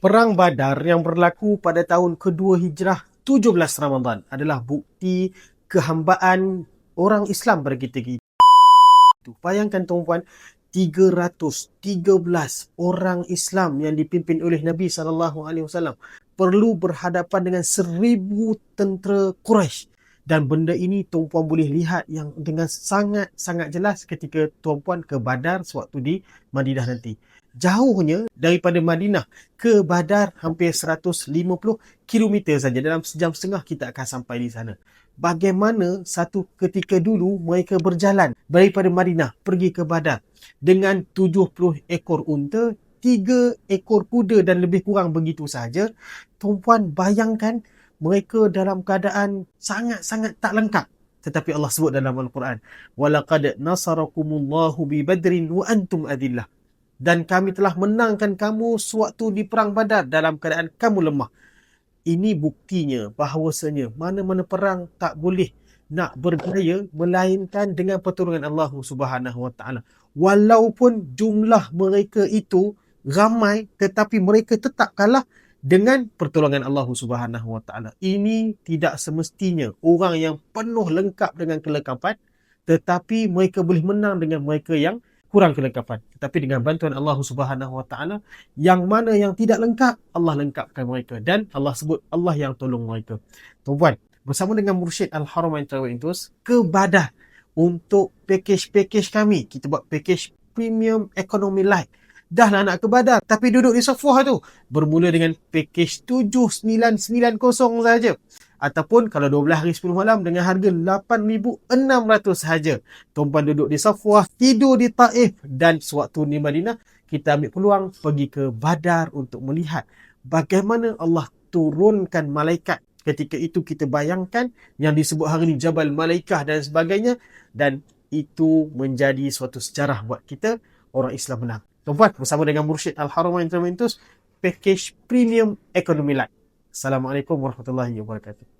Perang Badar yang berlaku pada tahun kedua Hijrah 17 Ramadan adalah bukti kehambaan orang Islam pada ketika itu. Bayangkan tuan-puan, 313 orang Islam yang dipimpin oleh Nabi SAW perlu berhadapan dengan 1,000 tentera Quraisy. Dan benda ini tuan-puan boleh lihat yang dengan sangat-sangat jelas ketika tuan-puan ke Badar sewaktu di Madinah nanti. Jauhnya daripada Madinah ke Badar hampir 150 km saja. Dalam sejam setengah kita akan sampai di sana. Bagaimana satu ketika dulu mereka berjalan daripada Madinah pergi ke Badar dengan 70 ekor unta, 3 ekor kuda dan lebih kurang begitu sahaja. Tuan-puan bayangkan mereka dalam keadaan sangat-sangat tak lengkap. Tetapi Allah sebut dalam Al-Quran, وَلَقَدْ نَصَرَكُمُ اللَّهُ بِبَدْرٍ وَأَنْتُمْ أَذِلَّةٌ. Dan kami telah menangkan kamu sewaktu di Perang Badar dalam keadaan kamu lemah. Ini buktinya bahawasanya mana-mana perang tak boleh nak berjaya melainkan dengan pertolongan Allah Subhanahu Wa Taala. Walaupun jumlah mereka itu ramai, tetapi mereka tetap kalah dengan pertolongan Allah Subhanahu Wa Taala. Ini tidak semestinya orang yang penuh lengkap dengan kelengkapan, tetapi mereka boleh menang dengan mereka yang kurang kelengkapan. Tetapi dengan bantuan Allah Subhanahu Wa Taala, yang mana yang tidak lengkap, Allah lengkapkan mereka. Dan Allah sebut Allah yang tolong mereka. Tuan-puan, bersama dengan Mursyid Al-Haramain Travel Tours ke Badar untuk package kami. Kita buat package Premium Economy Light. Dah lah nak ke Badar, tapi duduk di Safwah tu. Bermula dengan package 7,990 sahaja. Ataupun kalau 12 hari 10 malam dengan harga 8,600 sahaja. Tuan-puan duduk di Safwah, tidur di Taif, dan sewaktu di Madinah, kita ambil peluang pergi ke Badar untuk melihat bagaimana Allah turunkan malaikat. Ketika itu kita bayangkan yang disebut hari ini Jabal Malaikah dan sebagainya, dan itu menjadi suatu sejarah buat kita, orang Islam menang. Tuan-puan, bersama dengan Mursyid Al-Haramain Travel Tours, package Premium Economy Light. Assalamualaikum warahmatullahi wabarakatuh.